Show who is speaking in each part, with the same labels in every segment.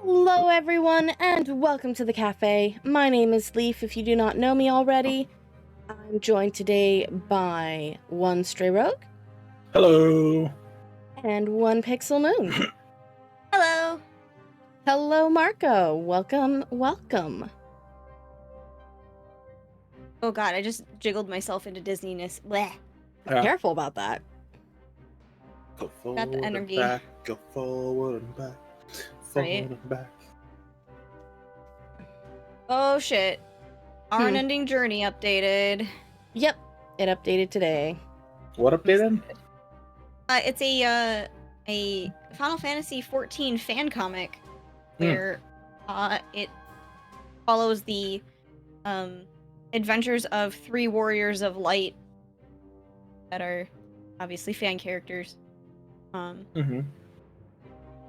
Speaker 1: Hello, everyone, and welcome to the cafe. My name is Leaf, if you do not know me already. I'm joined today by one Stray Rogue
Speaker 2: Hello.
Speaker 1: and one Pixel Moon.
Speaker 3: Hello.
Speaker 1: Hello, Marco. Welcome.
Speaker 3: Oh god, I just jiggled myself into Disneyness. Bleh.
Speaker 2: Yeah.
Speaker 1: Careful about that.
Speaker 2: Go forward
Speaker 3: Got the energy.
Speaker 2: and back. Go forward and back. Forward
Speaker 3: Right.
Speaker 2: and back.
Speaker 3: Oh shit. Our unending journey updated.
Speaker 1: Yep, it updated today.
Speaker 2: What updated?
Speaker 3: It's a Final Fantasy XIV fan comic where it follows the adventures of 3 warriors of light that are obviously fan characters.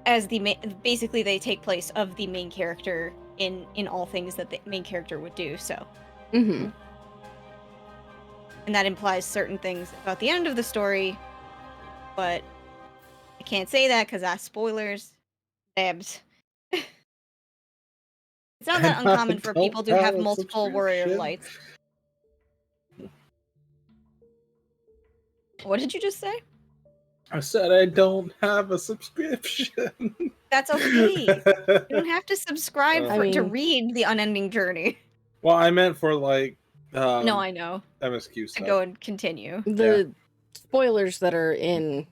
Speaker 3: As the basically they take place of the main character in all things that the main character would do. So, and that implies certain things about the end of the story, but I can't say that because that's spoilers. Dabs. It's not that uncommon for people to have multiple warrior lights. What did you just say?
Speaker 2: I said I don't have a subscription.
Speaker 3: That's okay. You don't have to subscribe to read the unending journey.
Speaker 2: Well, I meant for like
Speaker 3: no, I know.
Speaker 2: MSQ stuff.
Speaker 3: Go and continue.
Speaker 1: The spoilers that are in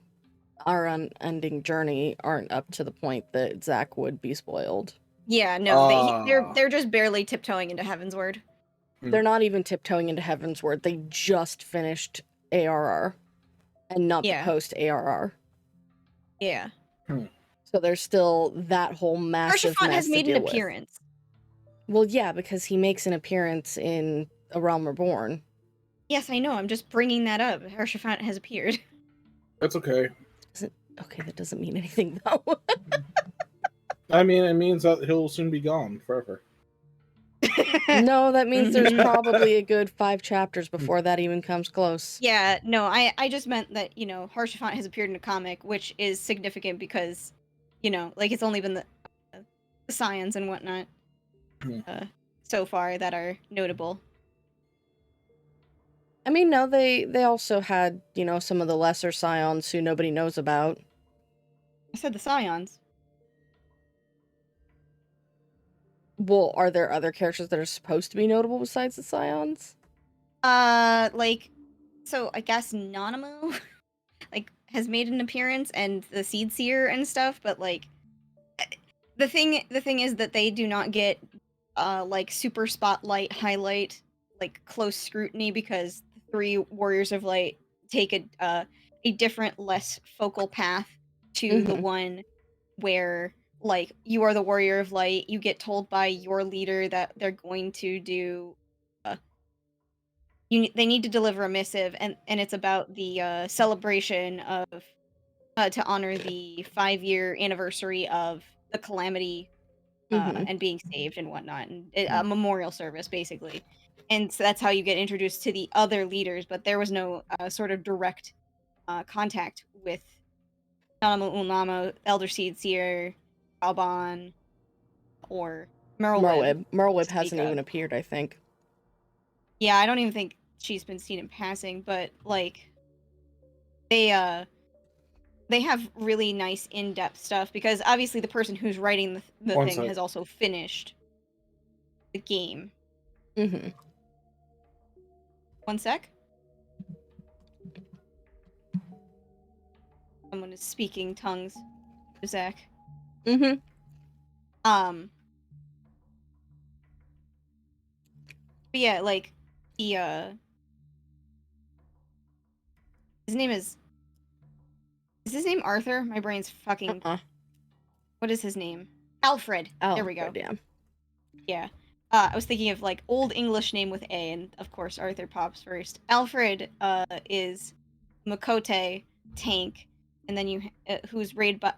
Speaker 1: our unending journey aren't up to the point that Zach would be spoiled.
Speaker 3: Yeah, no, they're just barely tiptoeing into Heavensward.
Speaker 1: They're not even tiptoeing into Heavensward. They just finished ARR. And not the post-ARR.
Speaker 3: Yeah.
Speaker 1: So there's still that whole massive
Speaker 3: Arshafant
Speaker 1: mess
Speaker 3: has made
Speaker 1: to
Speaker 3: an
Speaker 1: deal with.
Speaker 3: appearance.
Speaker 1: Well, yeah, because he makes an appearance in A Realm Reborn.
Speaker 3: Yes, I know. I'm just bringing that up. Arshafant has appeared.
Speaker 2: That's okay.
Speaker 1: Okay, that doesn't mean anything, though.
Speaker 2: I mean, it means that he'll soon be gone forever.
Speaker 1: No, that means there's probably a good 5 chapters before that even comes close.
Speaker 3: Yeah, no, I just meant that, Arshafant has appeared in a comic, which is significant because, it's only been the scions and whatnot so far that are notable.
Speaker 1: I mean, no, they also had, some of the lesser scions who nobody knows about.
Speaker 3: I said the scions.
Speaker 1: Well, are there other characters that are supposed to be notable besides the scions?
Speaker 3: So I guess Nanamo, has made an appearance, and the Seed Seer and stuff, but, the thing is that they do not get, super spotlight, highlight, close scrutiny, because the 3 Warriors of Light take a different, less focal path to the one where, you are the Warrior of Light, you get told by your leader that they're going to do, they need to deliver a missive, and it's about the celebration of, to honor the 5-year anniversary of the Calamity, and being saved and whatnot, and a memorial service, basically. And so that's how you get introduced to the other leaders, but there was no sort of direct contact with Nanamo Unamo, Elder Seed Seer, Alban, or Merlwyb.
Speaker 1: Merlwyb hasn't even appeared, I think.
Speaker 3: Yeah, I don't even think she's been seen in passing, but, they have really nice in-depth stuff, because obviously the person who's writing the thing has also finished the game. One sec. Someone is speaking tongues to Zach. But yeah, his name is his name Arthur? My brain's fucking... What is his name? Alfred. There we go. Yeah. I was thinking of, old English name with A, and of course Arthur pops first. Alfred is Makote tank, and then who's raised by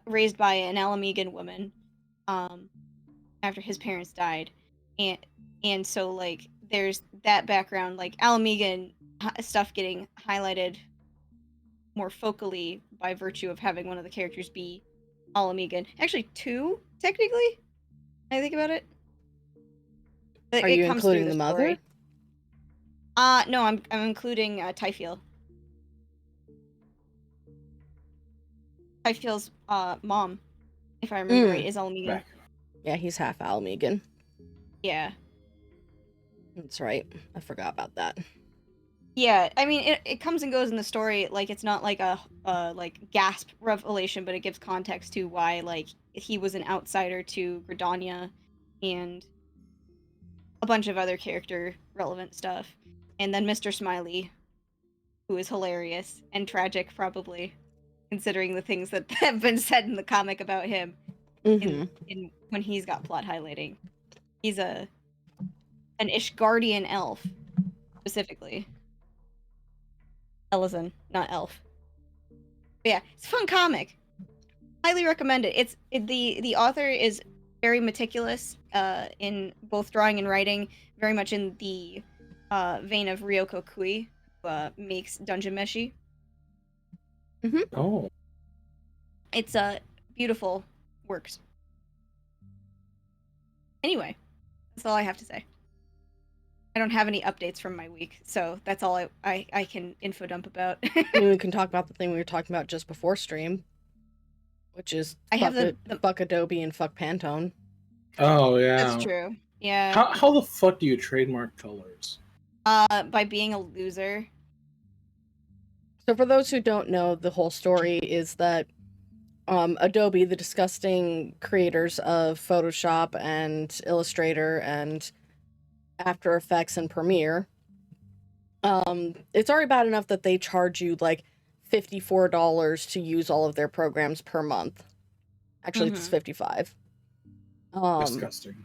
Speaker 3: an Alamegan woman after his parents died. And so, there's that background, Alamegan stuff getting highlighted more focally by virtue of having one of the characters be Alamegan. Actually, 2, technically. I think about it.
Speaker 1: Are you including the mother?
Speaker 3: No, I'm including Typhoel. Typhoel's mom, if I remember right, is Almegan.
Speaker 1: Yeah, he's half Almegan.
Speaker 3: Yeah.
Speaker 1: That's right. I forgot about that.
Speaker 3: Yeah, I mean, it comes and goes in the story. Like, it's not like a like gasp revelation, but it gives context to why like he was an outsider to Gridania, and a bunch of other character relevant stuff. And then Mr. Smiley, who is hilarious and tragic, probably, considering the things that have been said in the comic about him. In when he's got plot highlighting, he's an Ishgardian elf, specifically. Elizan, not elf. But yeah, it's a fun comic. Highly recommend it. The author is very meticulous in both drawing and writing, very much in the vein of Ryoko Kui, who makes Dungeon Meshi.
Speaker 2: Oh.
Speaker 3: It's beautiful works. Anyway, that's all I have to say. I don't have any updates from my week, so that's all I can info dump about.
Speaker 1: We can talk about the thing we were talking about just before stream, which is fuck Adobe and fuck Pantone.
Speaker 2: Oh yeah,
Speaker 3: that's true. Yeah.
Speaker 2: How the fuck do you trademark colors?
Speaker 3: By being a loser.
Speaker 1: So for those who don't know, the whole story is that Adobe, the disgusting creators of Photoshop and Illustrator and After Effects and Premiere, it's already bad enough that they charge you like $54 to use all of their programs per month. Actually, it's $55.
Speaker 2: Disgusting.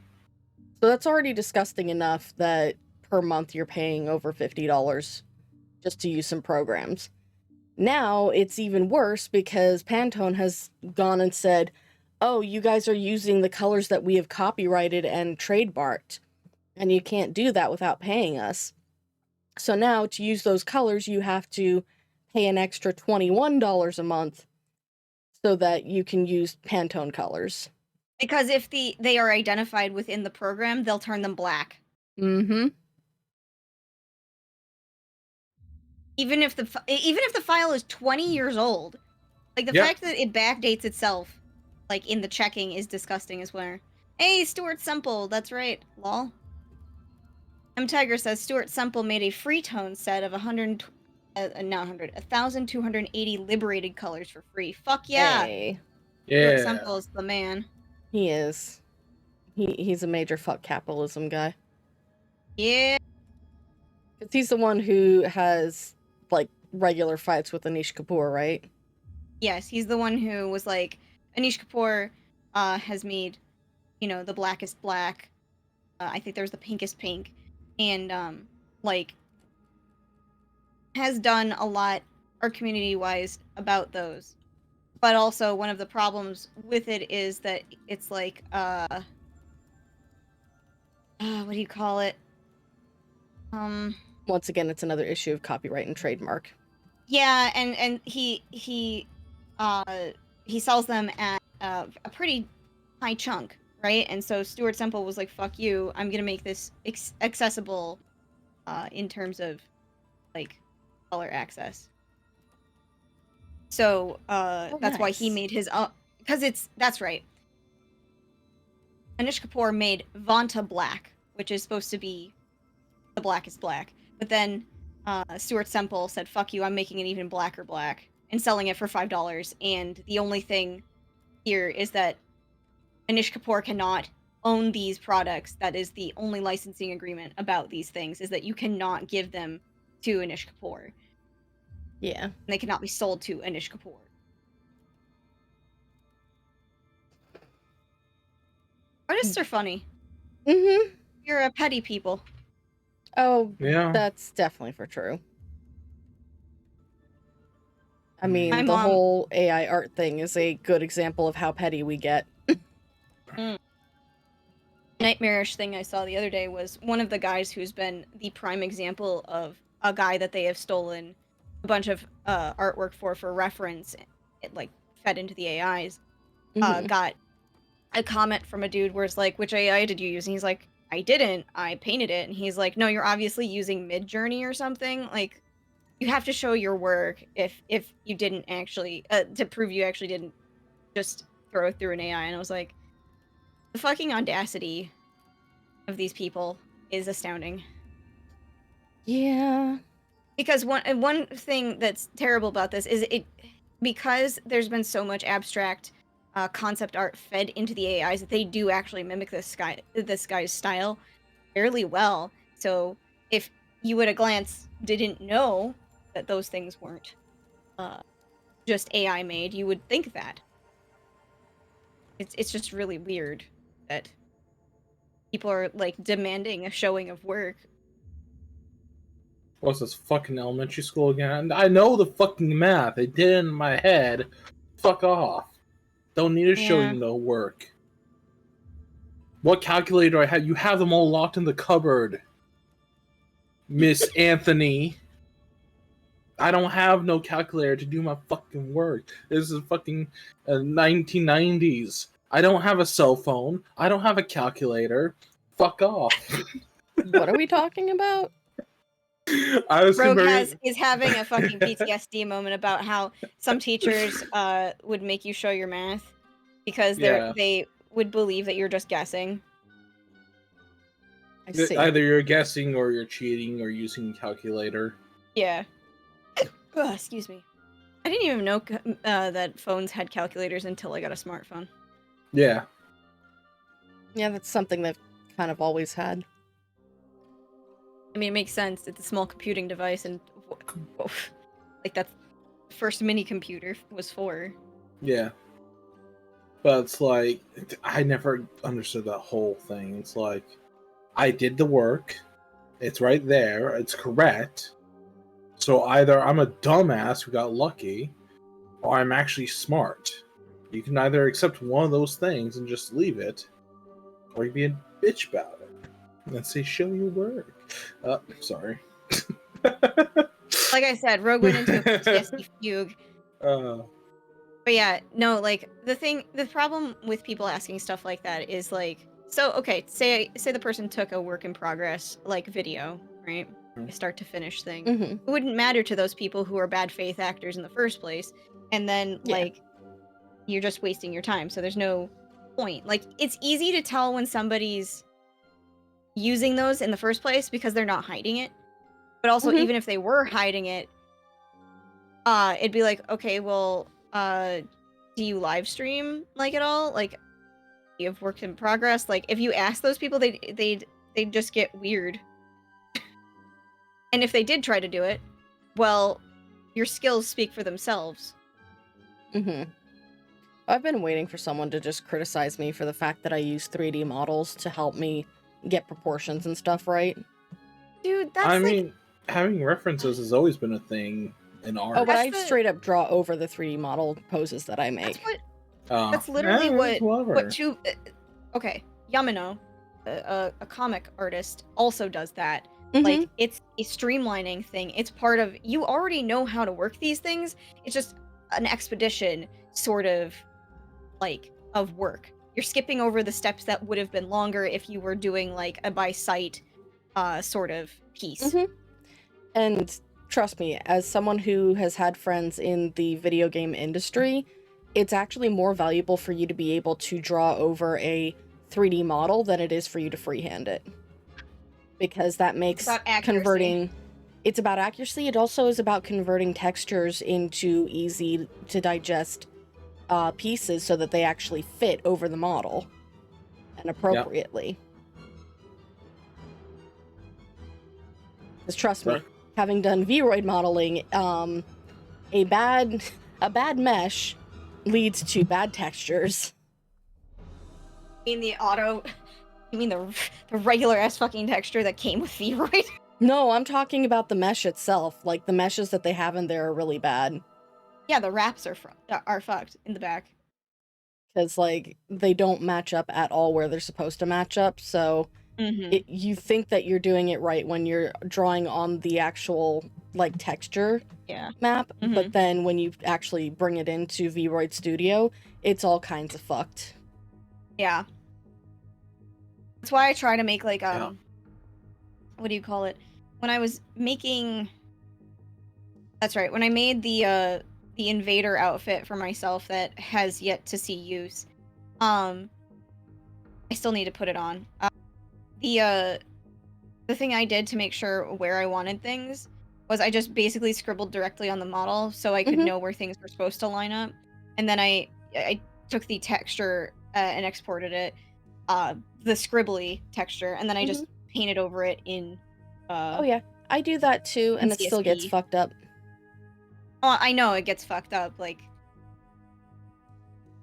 Speaker 1: So that's already disgusting enough that per month you're paying over $50 just to use some programs. Now it's even worse because Pantone has gone and said, oh, you guys are using the colors that we have copyrighted and trademarked, and you can't do that without paying us. So now to use those colors, you have to pay an extra $21 a month so that you can use Pantone colors.
Speaker 3: Because if they are identified within the program, they'll turn them black. Even if the file is 20 years old, like the fact that it backdates itself, like in the checking, is disgusting as well. Hey, Stuart Semple, that's right. Lol. M Tiger says Stuart Semple made a Freetone set of 1,280 liberated colors for free. Fuck yeah!
Speaker 1: Hey.
Speaker 2: Yeah.
Speaker 3: Stuart Semple is the man.
Speaker 1: He is. He's a major fuck capitalism guy.
Speaker 3: Yeah.
Speaker 1: Because he's the one who has like regular fights with Anish Kapoor, right?
Speaker 3: Yes, he's the one who was like, Anish Kapoor has made, the blackest black. I think there's the pinkest pink. And, like, has done a lot art community-wise about those. But also, one of the problems with it is that it's like, what do you call it?
Speaker 1: Once again, it's another issue of copyright and trademark.
Speaker 3: Yeah, and he sells them at a pretty high chunk, right? And so Stuart Semple was like, fuck you, I'm gonna make this accessible in terms of like color access. So that's why he made his because that's right. Anish Kapoor made Vanta Black, which is supposed to be the blackest black, but then Stuart Semple said, fuck you, I'm making an even blacker black and selling it for $5. And the only thing here is that Anish Kapoor cannot own these products. That is the only licensing agreement about these things, is that you cannot give them to Anish Kapoor.
Speaker 1: Yeah.
Speaker 3: And they cannot be sold to Anish Kapoor. Artists are funny. You're a petty people.
Speaker 1: Oh,
Speaker 2: yeah.
Speaker 1: That's definitely for true. I mean, the whole AI art thing is a good example of how petty we get.
Speaker 3: Nightmarish thing I saw the other day was one of the guys who's been the prime example of a guy that they have stolen a bunch of artwork for reference, it like fed into the AIs, got a comment from a dude where it's like, which AI did you use? And he's like, I didn't. I painted it. And he's like, no, you're obviously using Midjourney or something. Like, you have to show your work if you didn't actually, to prove you actually didn't just throw it through an AI. And I was like, the fucking audacity of these people is astounding.
Speaker 1: Yeah.
Speaker 3: Because one thing that's terrible about this is because there's been so much abstract concept art fed into the AIs that they do actually mimic this guy's style fairly well. So if you at a glance didn't know that those things weren't just AI made, you would think that. It's just really weird that people are like demanding a showing of work.
Speaker 2: What's this fucking elementary school again? I know the fucking math. I did it in my head. Fuck off. Don't need to show you no work. What calculator I have? You have them all locked in the cupboard, Miss Anthony. I don't have no calculator to do my fucking work. This is fucking 1990s. I don't have a cell phone. I don't have a calculator. Fuck off.
Speaker 1: What are we talking about?
Speaker 3: Rogue is having a fucking PTSD moment about how some teachers would make you show your math because they would believe that you're just guessing.
Speaker 1: I see.
Speaker 2: Either you're guessing or you're cheating or using a calculator.
Speaker 3: Yeah. Oh, excuse me. I didn't even know that phones had calculators until I got a smartphone.
Speaker 2: Yeah.
Speaker 1: Yeah, that's something they've kind of always had.
Speaker 3: I mean, it makes sense. It's a small computing device, and like that's the first mini computer was for.
Speaker 2: Yeah. But it's like, I never understood that whole thing. It's like, I did the work. It's right there. It's correct. So either I'm a dumbass who got lucky, or I'm actually smart. You can either accept one of those things and just leave it, or you be a bitch about it. And say, show your work. Sorry.
Speaker 3: Like I said, Rogue went into a PTSD fugue. But yeah, no, like, the problem with people asking stuff like that is like, so, okay, say the person took a work in progress, like, video, right? A start to finish thing.
Speaker 1: Mm-hmm.
Speaker 3: It wouldn't matter to those people who are bad faith actors in the first place. And then, like, you're just wasting your time. So there's no point. Like, it's easy to tell when somebody's using those in the first place because they're not hiding it. But also, even if they were hiding it, it'd be like, okay, well, do you live stream, like, at all? Like, you have work in progress? Like, if you ask those people, they'd just get weird. And if they did try to do it, well, your skills speak for themselves.
Speaker 1: Mm-hmm. I've been waiting for someone to just criticize me for the fact that I use 3D models to help me get proportions and stuff right.
Speaker 3: Dude, that's
Speaker 2: I mean, having references has always been a thing in art.
Speaker 1: Oh, but I straight up draw over the 3D model poses that I make.
Speaker 3: That's literally what two... okay, Yamano, a comic artist, also does that. Like, it's a streamlining thing. It's part of... You already know how to work these things. It's just an expedition, sort of, like, of work. You're skipping over the steps that would have been longer if you were doing, like, a by-sight sort of piece.
Speaker 1: And trust me, as someone who has had friends in the video game industry, it's actually more valuable for you to be able to draw over a 3D model than it is for you to freehand it. Because that makes converting... It's about accuracy. It also is about converting textures into easy to digest pieces so that they actually fit over the model and appropriately. Because trust me, having done Vroid modeling, a bad mesh leads to bad textures.
Speaker 3: You mean the regular ass fucking texture that came with Vroid?
Speaker 1: No, I'm talking about the mesh itself. Like, the meshes that they have in there are really bad.
Speaker 3: Yeah, the wraps are fucked in the back.
Speaker 1: Because, like, they don't match up at all where they're supposed to match up, so you think that you're doing it right when you're drawing on the actual, like, texture map, but then when you actually bring it into Vroid Studio, it's all kinds of fucked.
Speaker 3: Yeah. That's why I try to make like what do you call it? When I was making That's right. When I made the invader outfit for myself that has yet to see use, I still need to put it on. The thing I did to make sure where I wanted things was I just basically scribbled directly on the model so I could know where things were supposed to line up, and then I took the texture and exported it, the scribbly texture, and then I just painted over it in.
Speaker 1: Oh yeah, I do that too, and it still gets fucked up.
Speaker 3: Oh, I know it gets fucked up, like,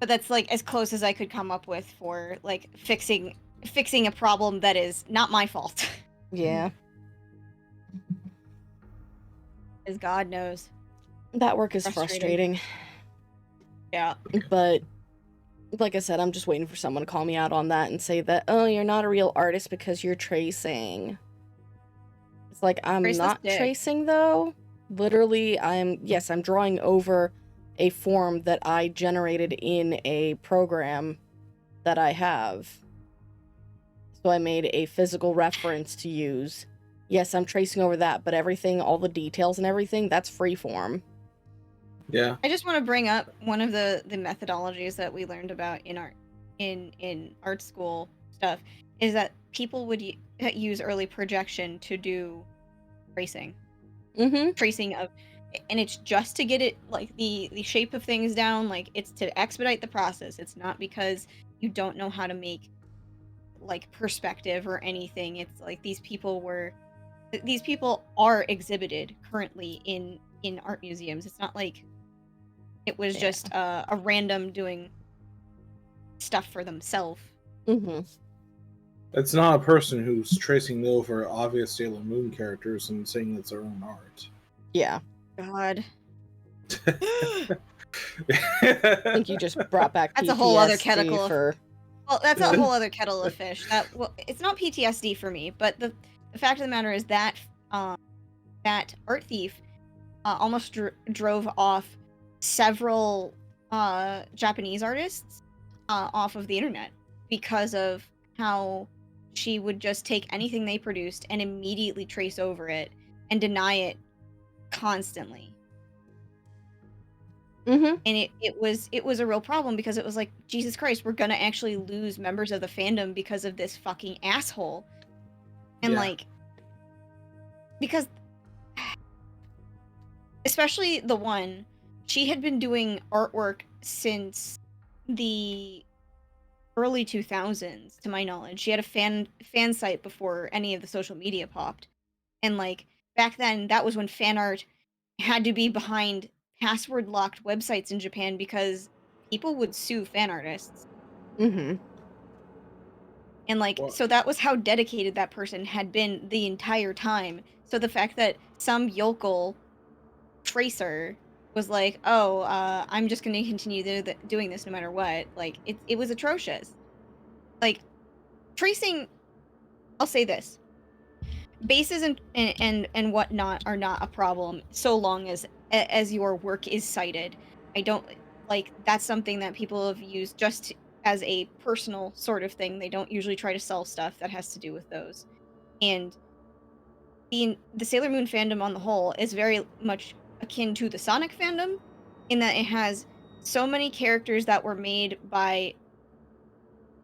Speaker 3: but that's like as close as I could come up with for like fixing a problem that is not my fault.
Speaker 1: Yeah.
Speaker 3: As God knows.
Speaker 1: That work is frustrating.
Speaker 3: Yeah.
Speaker 1: But like I said, I'm just waiting for someone to call me out on that and say that, oh, you're not a real artist because you're tracing. It's like, I'm not tracing though. Literally, I'm drawing over a form that I generated in a program that I have. So I made a physical reference to use. Yes, I'm tracing over that, but everything, all the details and everything, that's freeform.
Speaker 2: Yeah.
Speaker 3: I just want to bring up one of the methodologies that we learned about in art school stuff is that people would use early projection to do tracing. Tracing of, and it's just to get it like the shape of things down, like it's to expedite the process. It's not because you don't know how to make like perspective or anything. It's like these people are exhibited currently in art museums. It's not like it was just a random doing stuff for themselves.
Speaker 2: It's not a person who's tracing over obvious Sailor Moon characters and saying it's their own art.
Speaker 1: Yeah.
Speaker 3: God.
Speaker 1: I think you just brought back
Speaker 3: that's
Speaker 1: PTSD
Speaker 3: a whole other kettle
Speaker 1: for...
Speaker 3: Well, that's a whole other kettle of fish. It's not PTSD for me, but the fact of the matter is that that art thief almost drove off several Japanese artists off of the internet because of how she would just take anything they produced and immediately trace over it and deny it constantly. And it was a real problem because it was like, Jesus Christ, we're gonna actually lose members of the fandom because of this fucking asshole. And like, because especially the one, she had been doing artwork since the early 2000s, to my knowledge. She had a fan site before any of the social media popped. And like, back then, that was when fan art had to be behind password locked websites in Japan because people would sue fan artists. And like, so that was how dedicated that person had been the entire time. So the fact that some yokel tracer was like, oh, I'm just going to continue doing this no matter what, like, it was atrocious. Like, tracing, I'll say this, bases and whatnot are not a problem so long as your work is cited. I don't, like, that's something that people have used just as a personal sort of thing. They don't usually try to sell stuff that has to do with those. And the Sailor Moon fandom on the whole is very much akin to the Sonic fandom in that it has so many characters that were made by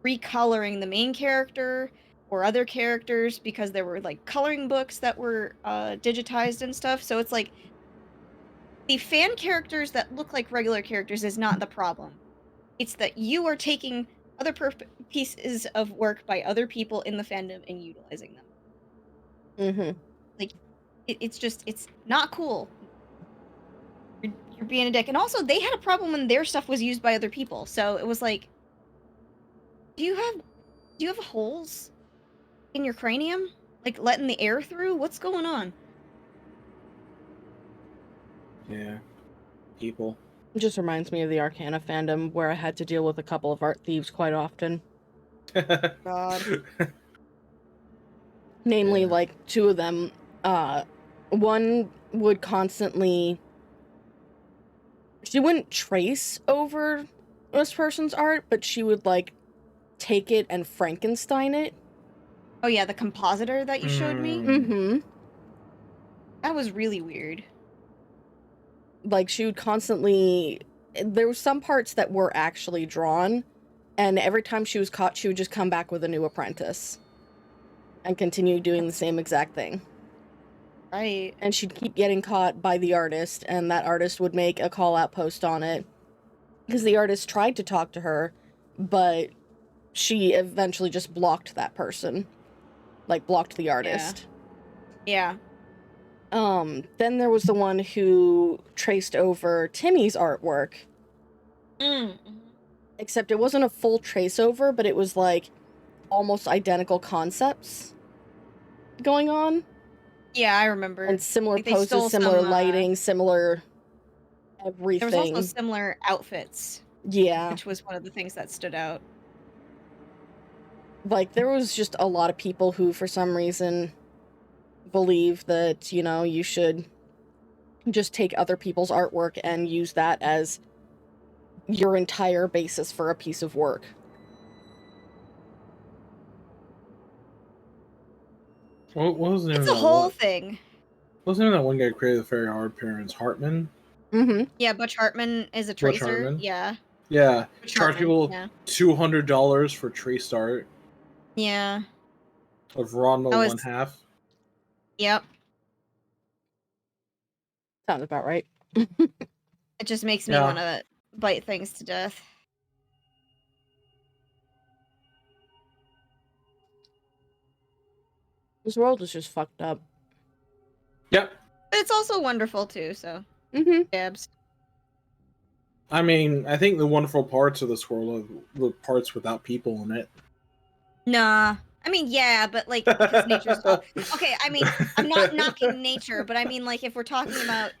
Speaker 3: recoloring the main character or other characters because there were like coloring books that were digitized and stuff. So it's like the fan characters that look like regular characters is not the problem. It's that you are taking other pieces of work by other people in the fandom and utilizing them. Like, it's not cool. You're being a dick. And also, they had a problem when their stuff was used by other people. So it was like, do you have holes in your cranium? Like, letting the air through? What's going on?
Speaker 2: Yeah. People.
Speaker 1: It just reminds me of the Arcana fandom, where I had to deal with a couple of art thieves quite often.
Speaker 3: God.
Speaker 1: Namely, like, two of them. One would constantly... She wouldn't trace over this person's art, but she would, like, take it and Frankenstein it.
Speaker 3: Oh yeah, the compositor that you showed me?
Speaker 1: Mm-hmm.
Speaker 3: That was really weird.
Speaker 1: Like, she would constantly... There were some parts that were actually drawn, and every time she was caught, she would just come back with a new apprentice. And continue doing the same exact thing.
Speaker 3: Right.
Speaker 1: And she'd keep getting caught by the artist, and that artist would make a call-out post on it. Because the artist tried to talk to her, but she eventually just blocked that person. Like, blocked the artist.
Speaker 3: Yeah.
Speaker 1: Then there was the one who traced over Timmy's artwork. Except it wasn't a full trace over, but it was like almost identical concepts going on.
Speaker 3: Yeah, I remember.
Speaker 1: And similar poses, similar lighting, similar everything.
Speaker 3: There was also similar outfits.
Speaker 1: Yeah.
Speaker 3: Which was one of the things that stood out.
Speaker 1: Like, there was just a lot of people who, for some reason, believe that, you know, you should just take other people's artwork and use that as your entire basis for a piece of work.
Speaker 2: What was the name?
Speaker 3: It's a whole thing.
Speaker 2: What was the name of that one guy who created the Fairy Hard Parents? Hartman?
Speaker 1: Mm-hmm.
Speaker 3: Yeah, Butch Hartman is a tracer. Yeah.
Speaker 2: Yeah.
Speaker 3: Butch
Speaker 2: Charge people $200 for traced art.
Speaker 3: Yeah.
Speaker 2: Of Ronma 1/2.
Speaker 3: Yep.
Speaker 1: Sounds about right.
Speaker 3: It just makes me want to bite things to death.
Speaker 1: This world is just fucked up.
Speaker 2: Yep.
Speaker 3: But it's also wonderful too, so. Dabs.
Speaker 2: I mean, I think the wonderful parts of this world are the parts without people in it.
Speaker 3: Nah. I mean, yeah, but like, because nature's not... Okay, I mean, I'm not knocking nature, but I mean, like, if we're talking about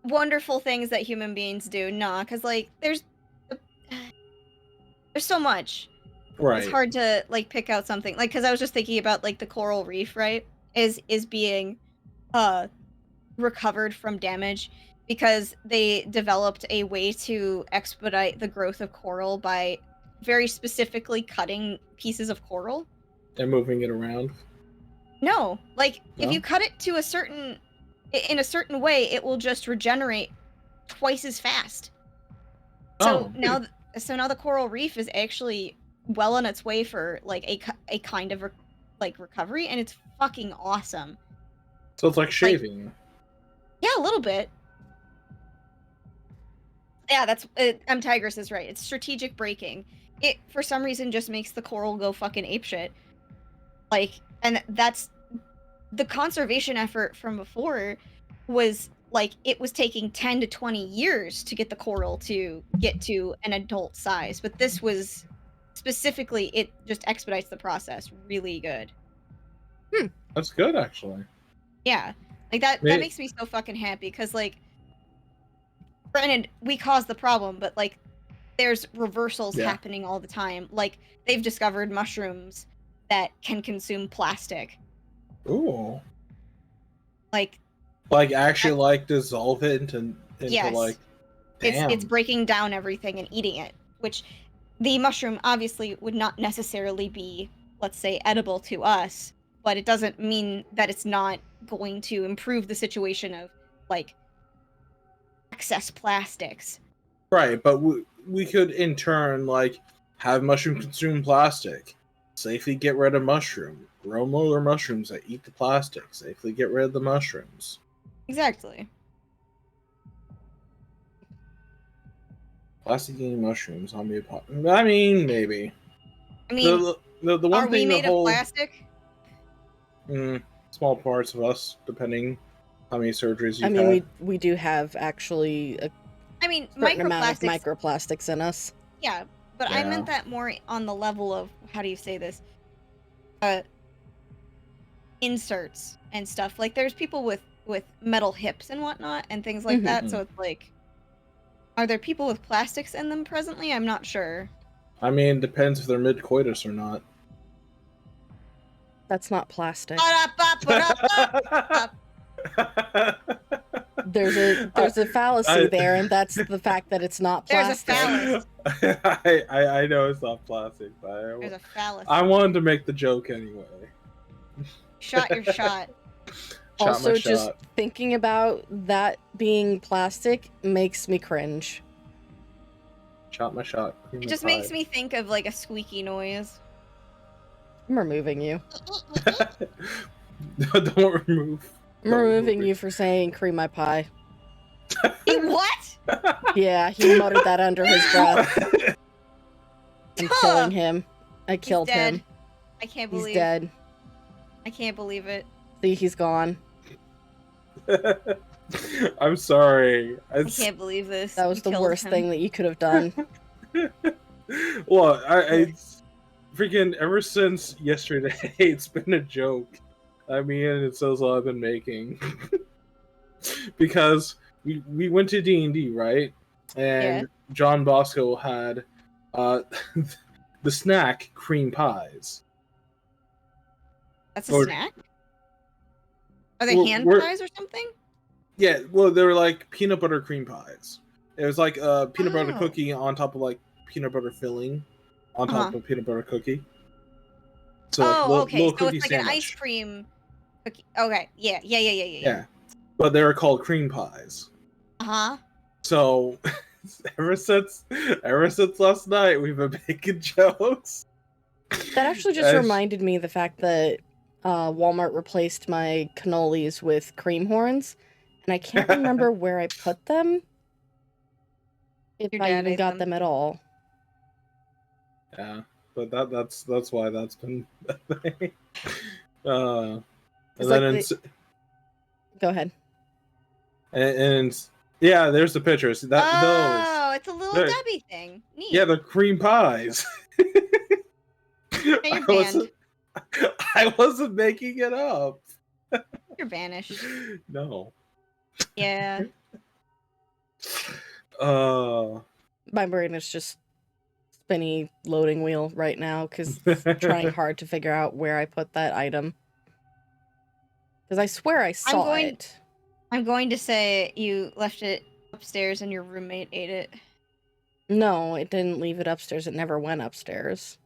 Speaker 3: wonderful things that human beings do, nah, because, like, there's so much.
Speaker 2: Right.
Speaker 3: It's hard to, like, pick out something. Like, because I was just thinking about, like, the coral reef, right? Is being, recovered from damage because they developed a way to expedite the growth of coral by very specifically cutting pieces of coral.
Speaker 2: And moving it around?
Speaker 3: No. Like, if you cut it to in a certain way, it will just regenerate twice as fast. So now the coral reef is actually well on its way for, like, a kind of, recovery, and it's fucking awesome.
Speaker 2: So it's like shaving.
Speaker 3: Like, yeah, a little bit. Yeah, Tigris is right. It's strategic breaking. It, for some reason, just makes the coral go fucking apeshit. Like, and that's... The conservation effort from before was, like, it was taking 10 to 20 years to get the coral to get to an adult size. But this was... Specifically, it just expedites the process really good.
Speaker 2: That's good, actually.
Speaker 3: Yeah. Like, that makes me so fucking happy, because, like... Granted, we caused the problem, but, like, there's reversals happening all the time. Like, they've discovered mushrooms that can consume plastic.
Speaker 2: Ooh.
Speaker 3: Like
Speaker 2: actually, like, dissolve it into
Speaker 3: yes.
Speaker 2: like... Damn.
Speaker 3: It's breaking down everything and eating it, which the mushroom obviously would not necessarily be, let's say, edible to us, but it doesn't mean that it's not going to improve the situation of, like, excess plastics.
Speaker 2: Right, but we could, in turn, like, have mushroom consume plastic, safely get rid of mushroom, grow more mushrooms that eat the plastic, safely get rid of the mushrooms.
Speaker 3: Exactly.
Speaker 2: Plastic eating mushrooms, I mean, maybe.
Speaker 3: I mean,
Speaker 2: the one
Speaker 3: are
Speaker 2: thing
Speaker 3: we made of plastic?
Speaker 2: Small parts of us, depending how many surgeries you've had.
Speaker 1: I mean, we do have actually a certain amount of microplastics in us.
Speaker 3: Yeah, but I meant that more on the level of, how do you say this? Inserts and stuff. Like, there's people with metal hips and whatnot and things like that, so it's like, are there people with plastics in them presently? I'm not sure.
Speaker 2: I mean, depends if they're mid-coitus or not.
Speaker 1: That's not plastic. There's a fallacy there, and that's the fact that it's not plastic.
Speaker 3: There's a phallus.
Speaker 2: I know it's not plastic, but
Speaker 3: There's a phallus.
Speaker 2: I wanted to make the joke anyway.
Speaker 3: Shot your shot.
Speaker 1: Also, just thinking about that being plastic makes me cringe.
Speaker 2: Shot my shot.
Speaker 3: It just makes me think of like a squeaky noise.
Speaker 1: I'm removing you.
Speaker 2: Don't remove.
Speaker 1: I'm removing you for saying cream my pie.
Speaker 3: What?
Speaker 1: Yeah, he muttered that under his breath. I'm killing him. I killed him.
Speaker 3: I can't believe
Speaker 1: he's dead.
Speaker 3: I can't believe it.
Speaker 1: See, he's gone.
Speaker 2: I'm sorry.
Speaker 3: I can't believe this.
Speaker 1: That was the worst thing that you could have done.
Speaker 2: Well, I freaking ever since yesterday, it's been a joke. I mean, it's all I've been making. Because we went to D&D, right? And John Bosco had the snack cream pies.
Speaker 3: That's a snack? Are they hand pies or something?
Speaker 2: Yeah, well, they were like peanut butter cream pies. It was like a peanut butter cookie on top of like peanut butter filling on top of a peanut butter cookie. So
Speaker 3: okay. So it's like
Speaker 2: sandwich.
Speaker 3: an ice cream cookie. Okay, yeah.
Speaker 2: But they were called cream pies. So ever since last night, we've been making jokes.
Speaker 1: That actually just reminded me of the fact that Walmart replaced my cannolis with cream horns, and I can't remember where I put them. If I even got them at all.
Speaker 2: Yeah, but that's why that's been a thing. And
Speaker 1: then go ahead.
Speaker 2: And yeah, there's the pictures.
Speaker 3: Those. It's a little Debbie thing. Neat.
Speaker 2: Yeah, the cream pies.
Speaker 3: You're banned.
Speaker 2: I wasn't making it up.
Speaker 3: You're banished.
Speaker 2: No.
Speaker 3: Yeah.
Speaker 1: My brain is just spinny loading wheel right now because it's trying hard to figure out where I put that item. Because I swear I saw it.
Speaker 3: I'm going to say you left it upstairs and your roommate ate it.
Speaker 1: No, it didn't leave it upstairs. It never went upstairs.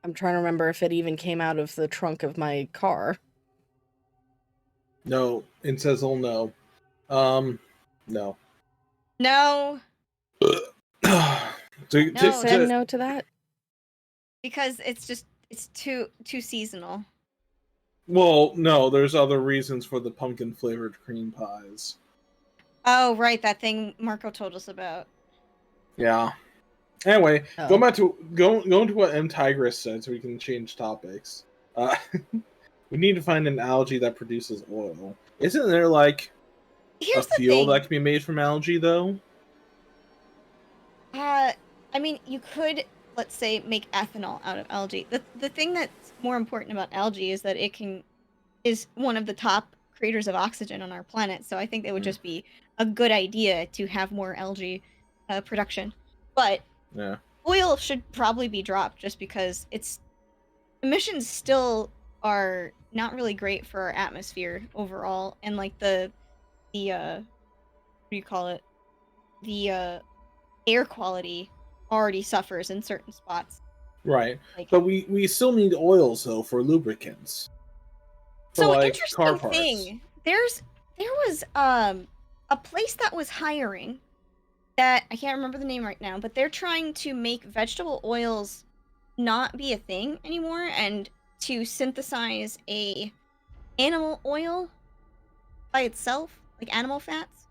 Speaker 1: I'm trying to remember if it even came out of the trunk of my car.
Speaker 2: No, it says no. No.
Speaker 3: No.
Speaker 1: Say no to that?
Speaker 3: Because it's too seasonal.
Speaker 2: Well, no, there's other reasons for the pumpkin flavored cream pies.
Speaker 3: Oh, right, that thing Marco told us about.
Speaker 2: Yeah. Anyway, going back to going to what M Tigress said, so we can change topics. We need to find an algae that produces oil. Isn't there like a fuel that can be made from algae, though?
Speaker 3: I mean, you could, let's say, make ethanol out of algae. The thing that's more important about algae is that it is one of the top creators of oxygen on our planet. So I think it would just be a good idea to have more algae production. But oil should probably be dropped just because emissions still are not really great for our atmosphere overall, and like the what do you call it? The air quality already suffers in certain spots.
Speaker 2: Right. But we still need oils though for lubricants.
Speaker 3: So like interesting thing. There was a place that was hiring that I can't remember the name right now, but they're trying to make vegetable oils not be a thing anymore and to synthesize a animal oil by itself, like animal fats.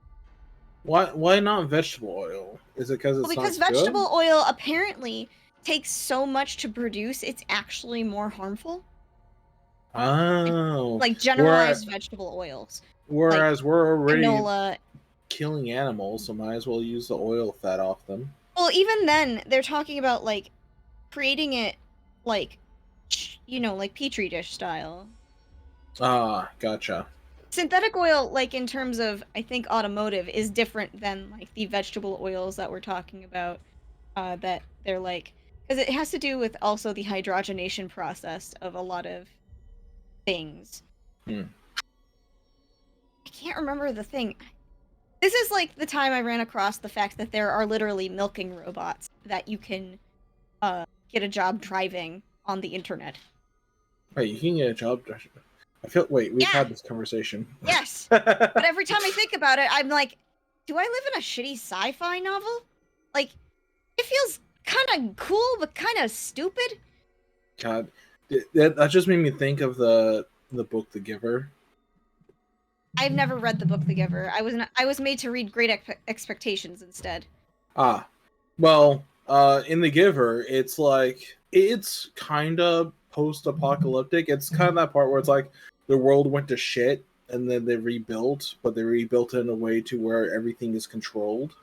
Speaker 2: Why not vegetable oil? Is it because it's
Speaker 3: because vegetable oil apparently takes so much to produce, it's actually more harmful.
Speaker 2: Oh.
Speaker 3: Like generalized vegetable oils.
Speaker 2: Whereas we're already
Speaker 3: canola,
Speaker 2: killing animals, so might as well use the oil fat off them.
Speaker 3: Well, even then, they're talking about like creating it like, like petri dish style.
Speaker 2: Ah, gotcha.
Speaker 3: Synthetic oil, like in terms of, I think, automotive, is different than like the vegetable oils that we're talking about. That they're like, because it has to do with also the hydrogenation process of a lot of things. I can't remember the thing. This is like the time I ran across the fact that there are literally milking robots that you can get a job driving on the internet.
Speaker 2: Wait, you can get a job. Wait, we've had this conversation.
Speaker 3: Yes. But every time I think about it, I'm like, do I live in a shitty sci-fi novel? Like, it feels kind of cool, but kind of stupid.
Speaker 2: God, that just made me think of the book The Giver.
Speaker 3: I've never read the book The Giver. I was made to read Great Expectations instead.
Speaker 2: Well, in The Giver, it's like it's kind of post-apocalyptic. It's kind of that part where it's like the world went to shit and then they rebuilt, but they rebuilt it in a way to where everything is controlled.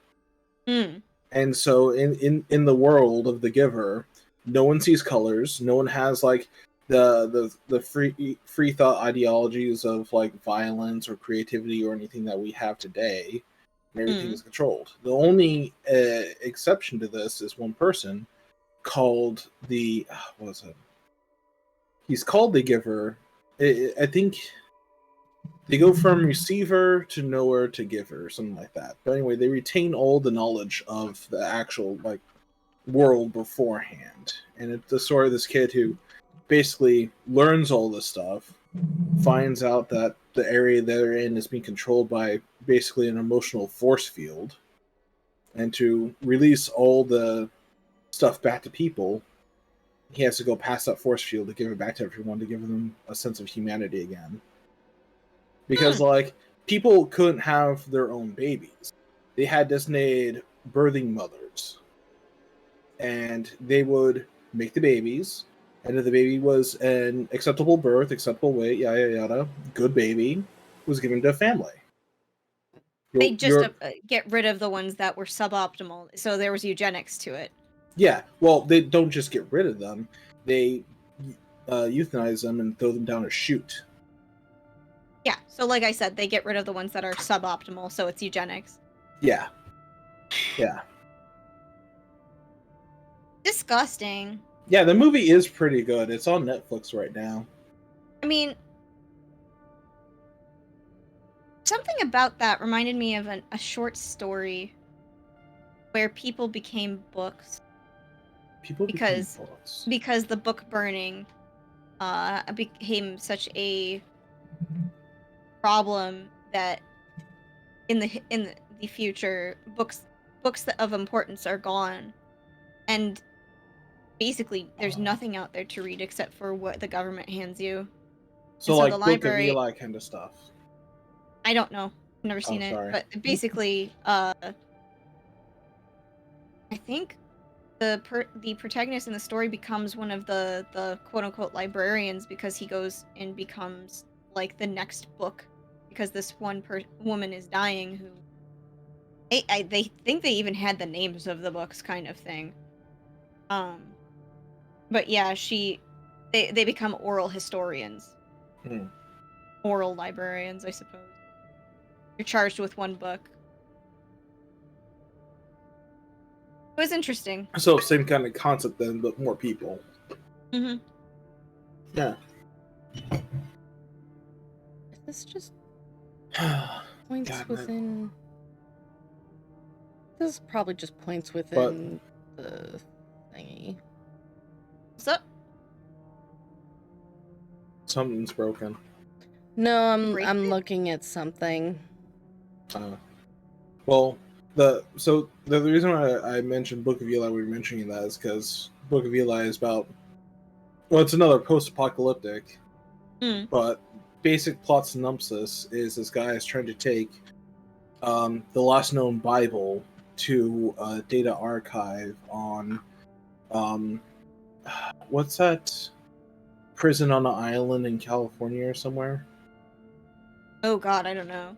Speaker 2: And so in the world of The Giver, no one sees colors. No one has like the free thought ideologies of like violence or creativity or anything that we have today. And everything is controlled. The only exception to this is one person called what was it? He's called the Giver. I think they go from receiver to knower to giver, something like that. But anyway, they retain all the knowledge of the actual like world beforehand, and it's the story of this kid who basically learns all this stuff, finds out that the area they're in is being controlled by basically an emotional force field, and to release all the stuff back to people, he has to go past that force field to give it back to everyone, to give them a sense of humanity again. Because like people couldn't have their own babies, they had designated birthing mothers, and they would make the babies, and if the baby was an acceptable birth, acceptable weight, yada yada, good baby, was given to a family.
Speaker 3: They just get rid of the ones that were suboptimal, so there was eugenics to it.
Speaker 2: Yeah, well, they don't just get rid of them; they euthanize them and throw them down a chute.
Speaker 3: Yeah, so like I said, they get rid of the ones that are suboptimal, so it's eugenics.
Speaker 2: Yeah.
Speaker 3: Disgusting.
Speaker 2: Yeah, the movie is pretty good. It's on Netflix right now.
Speaker 3: I mean, something about that reminded me of a short story where people became books. Because the book burning became such a problem that in the future books of importance are gone, and basically there's nothing out there to read except for what the government hands you.
Speaker 2: So like the library, Book of Eli kind of stuff.
Speaker 3: I don't know. I've never seen it, but basically I think the protagonist in the story becomes one of the quote-unquote librarians because he goes and becomes like the next book, because this one woman is dying who they think they even had the names of the books, kind of thing. But yeah, they become oral historians. Oral librarians, I suppose. You're charged with one book. It was interesting.
Speaker 2: So same kind of concept then, but more people.
Speaker 1: Yeah. Is this just points within... This is probably just points within the thingy.
Speaker 3: What's up?
Speaker 2: Something's broken.
Speaker 1: No, I'm looking at something.
Speaker 2: Well, the reason why I mentioned Book of Eli, we were mentioning that, is because Book of Eli is about, well, it's another post-apocalyptic, but basic plot synopsis is this guy is trying to take the last known Bible to a data archive on what's that prison on an island in California or somewhere?
Speaker 3: Oh god, I don't know.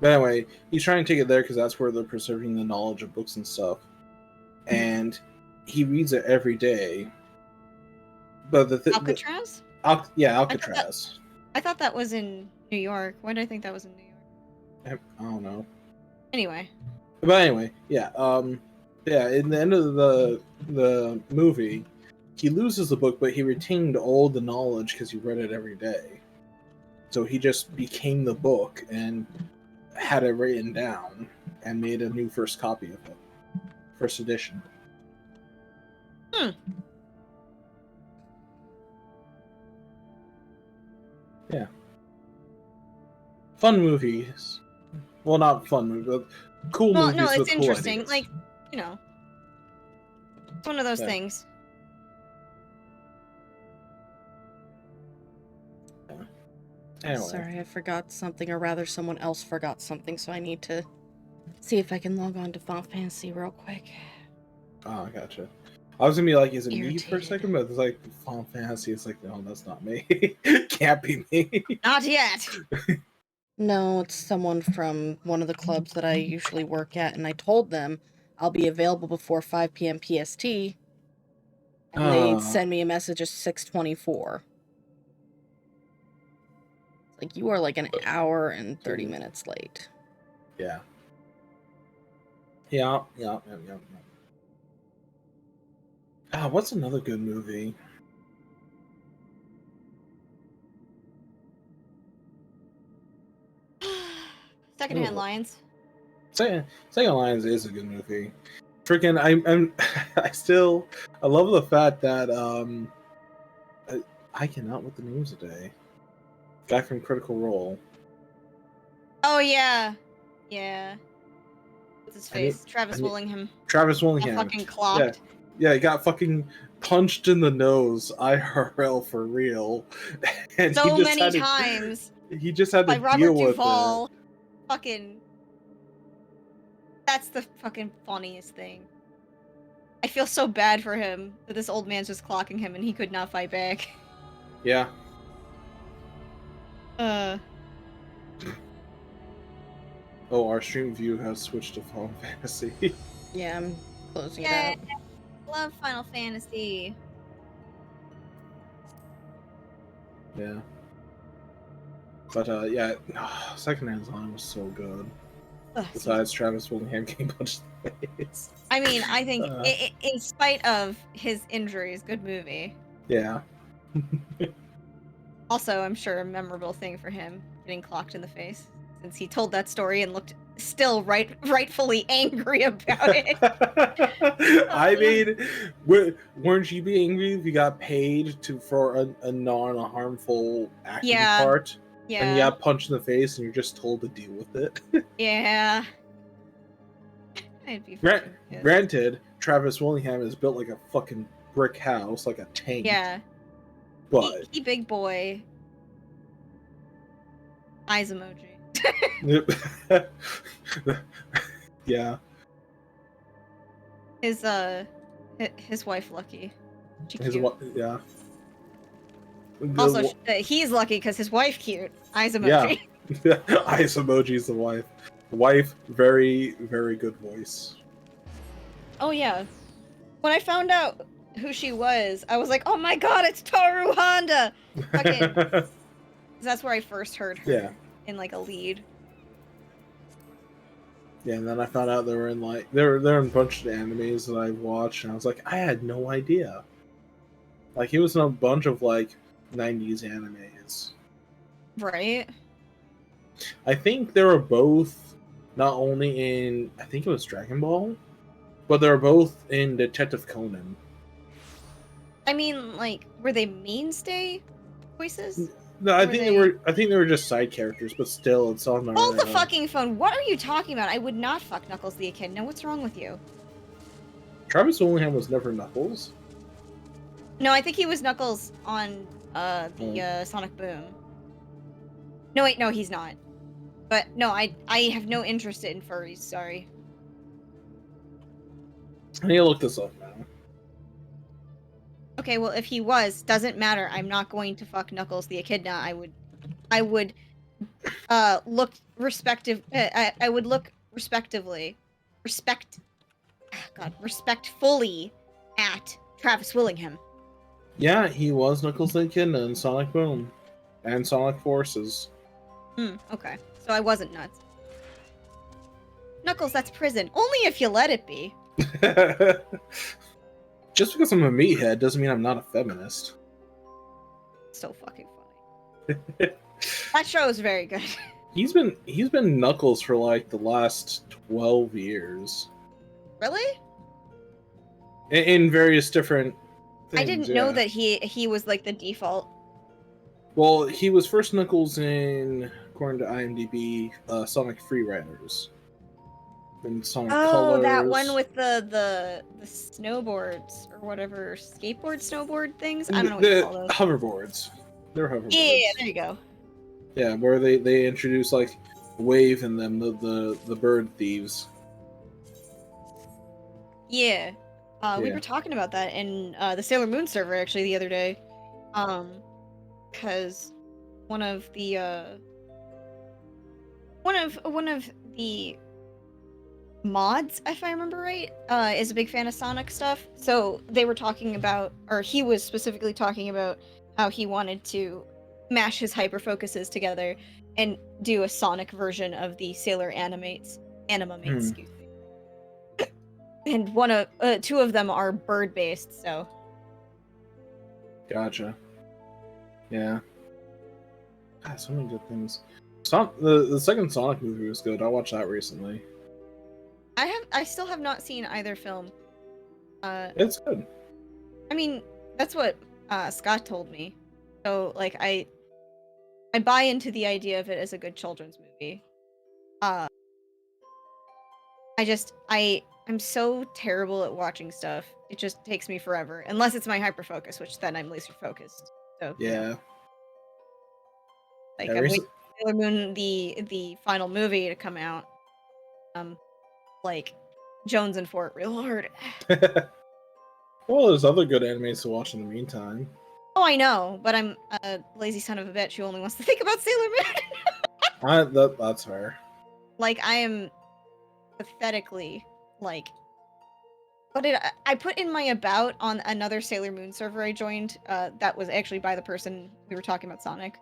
Speaker 2: But anyway, he's trying to take it there because that's where they're preserving the knowledge of books and stuff. And he reads it every day. But
Speaker 3: Alcatraz?
Speaker 2: Alcatraz.
Speaker 3: I thought that was in New York. Why did I think that was in New York?
Speaker 2: I don't know.
Speaker 3: Anyway.
Speaker 2: But anyway, yeah. In the end of the movie, he loses the book, but he retained all the knowledge because he read it every day. So he just became the book, and had it written down and made a new first copy of it, first edition. Yeah. Fun movies. Well, not fun movies, but cool movies.
Speaker 3: No, it's
Speaker 2: with
Speaker 3: interesting.
Speaker 2: Cool
Speaker 3: like, you know, it's one of those things.
Speaker 2: Yeah. Anyway.
Speaker 1: Sorry, I forgot something, or rather, someone else forgot something, so I need to see if I can log on to Final Fantasy real quick.
Speaker 2: Oh, I gotcha. I was gonna be like, is it
Speaker 1: Irritated.
Speaker 2: me for a second? But it's like Final Fantasy. It's like, no, that's not me. Can't be me.
Speaker 3: Not yet.
Speaker 1: No, it's someone from one of the clubs that I usually work at, and I told them I'll be available before 5 p.m. PST, and they'd send me a message at 6:24. Like, you are like an hour and 30 minutes late.
Speaker 2: Yeah. What's another good movie?
Speaker 3: Secondhand Lions.
Speaker 2: Second Lions is a good movie. Freaking, I love the fact that I cannot with the news today. Guy from Critical Role.
Speaker 3: Oh yeah. What's his face? Travis Willingham.
Speaker 2: Travis Willingham.
Speaker 3: Got fucking clocked.
Speaker 2: Yeah, he got fucking punched in the nose, IRL for real. And
Speaker 3: so many times.
Speaker 2: He just had to
Speaker 3: by
Speaker 2: deal
Speaker 3: Robert
Speaker 2: with
Speaker 3: Duvall.
Speaker 2: it.
Speaker 3: Fucking. That's the fucking funniest thing. I feel so bad for him that this old man's just clocking him and he could not fight back.
Speaker 2: Yeah. Oh, our stream view has switched to Final Fantasy.
Speaker 1: Yeah, I'm closing it out.
Speaker 3: Love Final Fantasy.
Speaker 2: Yeah. But yeah, Secondhand Lion was so good. Besides Travis Willingham getting punched in the face.
Speaker 3: I mean, I think in spite of his injuries, good movie.
Speaker 2: Yeah.
Speaker 3: Also, I'm sure a memorable thing for him, getting clocked in the face, since he told that story and looked still rightfully angry about it.
Speaker 2: I mean, weren't you be angry if you got paid for a non-harmful acting part?
Speaker 3: Yeah.
Speaker 2: And you got punched in the face and you're just told to deal with it?
Speaker 3: Yeah. I'd be
Speaker 2: Granted, Travis Willingham is built like a fucking brick house, like a tank.
Speaker 3: Yeah.
Speaker 2: But
Speaker 3: he big boy. Eyes emoji.
Speaker 2: Yeah.
Speaker 3: His wife lucky.
Speaker 2: Yeah.
Speaker 3: Also, he's lucky because his wife cute. Eyes emoji.
Speaker 2: Yeah. Eyes emoji is the wife. Wife, very, very good voice.
Speaker 3: Oh yeah. When I found out who she was, I was like, oh my god, it's Toru Honda! Okay. That's where I first heard her in like a lead.
Speaker 2: Yeah, and then I found out they were in like they're in a bunch of animes that I've watched, and I was like, I had no idea. Like he was in a bunch of like 90s animes.
Speaker 3: Right.
Speaker 2: I think they were both not only in I think it was Dragon Ball, but they were both in Detective Conan.
Speaker 3: I mean, like, were they mainstay voices?
Speaker 2: No, I think they were just side characters, but still, it's on my.
Speaker 3: Hold the fucking phone! What are you talking about? I would not fuck Knuckles the Echidna. What's wrong with you?
Speaker 2: Travis Willingham was never Knuckles.
Speaker 3: No, I think he was Knuckles on the Sonic Boom. No, wait, no, he's not. But no, I have no interest in furries. Sorry.
Speaker 2: I need to look this up now.
Speaker 3: Okay, well, if he was, doesn't matter. I'm not going to fuck Knuckles the Echidna. I would look I would look respectively, respectfully at Travis Willingham.
Speaker 2: Yeah, he was Knuckles the Echidna in Sonic Boom and Sonic Forces.
Speaker 3: Okay, so I wasn't nuts. Knuckles, that's prison. Only if you let it be.
Speaker 2: Just because I'm a meathead doesn't mean I'm not a feminist.
Speaker 3: So fucking funny. That show is very good.
Speaker 2: He's been Knuckles for like the last 12 years.
Speaker 3: Really?
Speaker 2: In various different things.
Speaker 3: I didn't know that he was like the default.
Speaker 2: Well, he was first Knuckles in, according to IMDb, Sonic Freeriders. Then Sonic Colors.
Speaker 3: That one with the snowboards or whatever, snowboard things. I don't know what you call those.
Speaker 2: Hoverboards. They're hoverboards.
Speaker 3: Yeah, there you go.
Speaker 2: Yeah, where they introduce like Wave and them, the bird thieves.
Speaker 3: Yeah. We were talking about that in the Sailor Moon server actually the other day. Because one of the mods, if I remember right, is a big fan of Sonic stuff. So they were talking about, or he was specifically talking about how he wanted to mash his hyper focuses together and do a Sonic version of the Sailor Animates, excuse me. And two of them are bird based, so.
Speaker 2: Gotcha. Yeah. God, so many good things. The second Sonic movie was good. I watched that recently.
Speaker 3: I still have not seen either film.
Speaker 2: It's good.
Speaker 3: I mean, that's what Scott told me. So like I buy into the idea of it as a good children's movie. I'm so terrible at watching stuff. It just takes me forever. Unless it's my hyperfocus, which then I'm laser focused. So
Speaker 2: yeah.
Speaker 3: You know. Like I'm waiting for Sailor Moon the final movie to come out. Like Jones and Fort real hard.
Speaker 2: Well, there's other good animes to watch in the meantime.
Speaker 3: Oh, I know, but I'm a lazy son of a bitch who only wants to think about Sailor
Speaker 2: Moon. That's fair.
Speaker 3: Like, I am pathetically, like... What did I put in my about on another Sailor Moon server I joined, that was actually by the person we were talking about Sonic.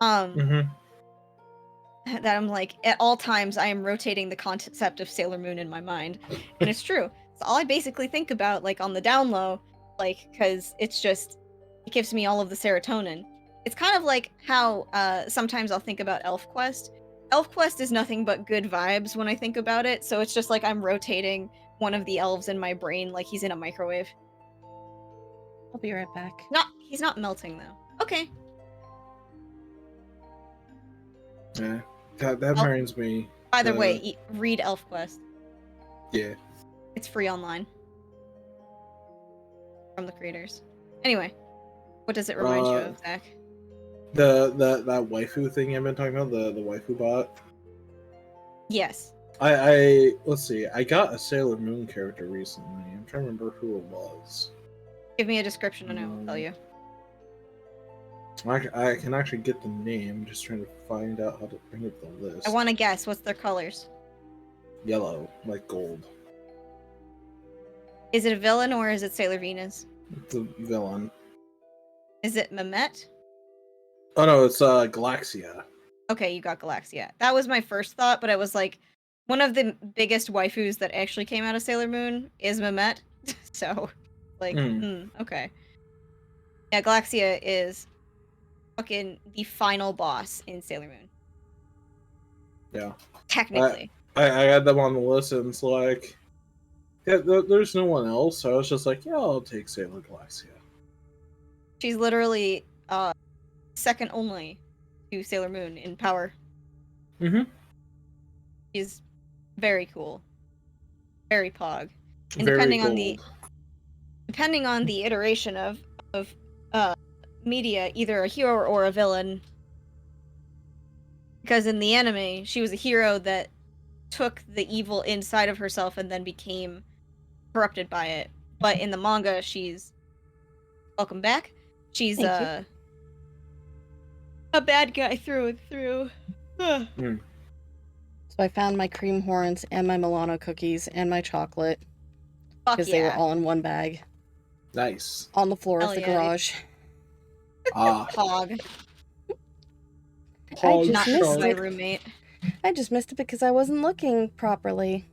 Speaker 3: That I'm like, at all times, I am rotating the concept of Sailor Moon in my mind. And it's true. It's all I basically think about, like, on the down low, like, because it's just... It gives me all of the serotonin. It's kind of like how sometimes I'll think about ElfQuest. ElfQuest is nothing but good vibes when I think about it, so it's just like I'm rotating one of the elves in my brain like he's in a microwave.
Speaker 1: I'll be right back.
Speaker 3: He's not melting though. Okay.
Speaker 2: Yeah, that reminds me.
Speaker 3: By the way, read ElfQuest.
Speaker 2: Yeah.
Speaker 3: It's free online. From the creators. Anyway. What does it remind you of, Zach?
Speaker 2: That waifu thing I've been talking about, the waifu bot.
Speaker 3: Yes.
Speaker 2: Let's see. I got a Sailor Moon character recently. I'm trying to remember who it was.
Speaker 3: Give me a description and I will tell you.
Speaker 2: I can actually get the name. I'm just trying to find out how to bring up the list.
Speaker 3: I want to guess. What's their colors?
Speaker 2: Yellow, like gold.
Speaker 3: Is it a villain or is it Sailor Venus?
Speaker 2: It's a villain.
Speaker 3: Is it Mehmet?
Speaker 2: Oh no, it's Galaxia.
Speaker 3: Okay, you got Galaxia. That was my first thought, but I was like, one of the biggest waifus that actually came out of Sailor Moon is Mehmet. So, like, okay. Yeah, Galaxia is fucking the final boss in Sailor Moon.
Speaker 2: Yeah.
Speaker 3: Technically.
Speaker 2: I had them on the list and it's like, yeah, there's no one else. So I was just like, yeah, I'll take Sailor Galaxia.
Speaker 3: She's literally second only to Sailor Moon in power. She's very cool. Very pog. And depending on the iteration of media, either a hero or a villain. Because in the anime, she was a hero that took the evil inside of herself and then became corrupted by it. But in the manga, she's... Welcome back. She's a bad guy through and through.
Speaker 1: So I found my cream horns and my Milano cookies and my chocolate. Because they were all in one bag.
Speaker 2: Nice.
Speaker 1: On the floor of the garage.
Speaker 3: Pog.
Speaker 1: I just missed
Speaker 3: my roommate.
Speaker 1: I just missed it because I wasn't looking properly.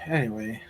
Speaker 2: Anyway,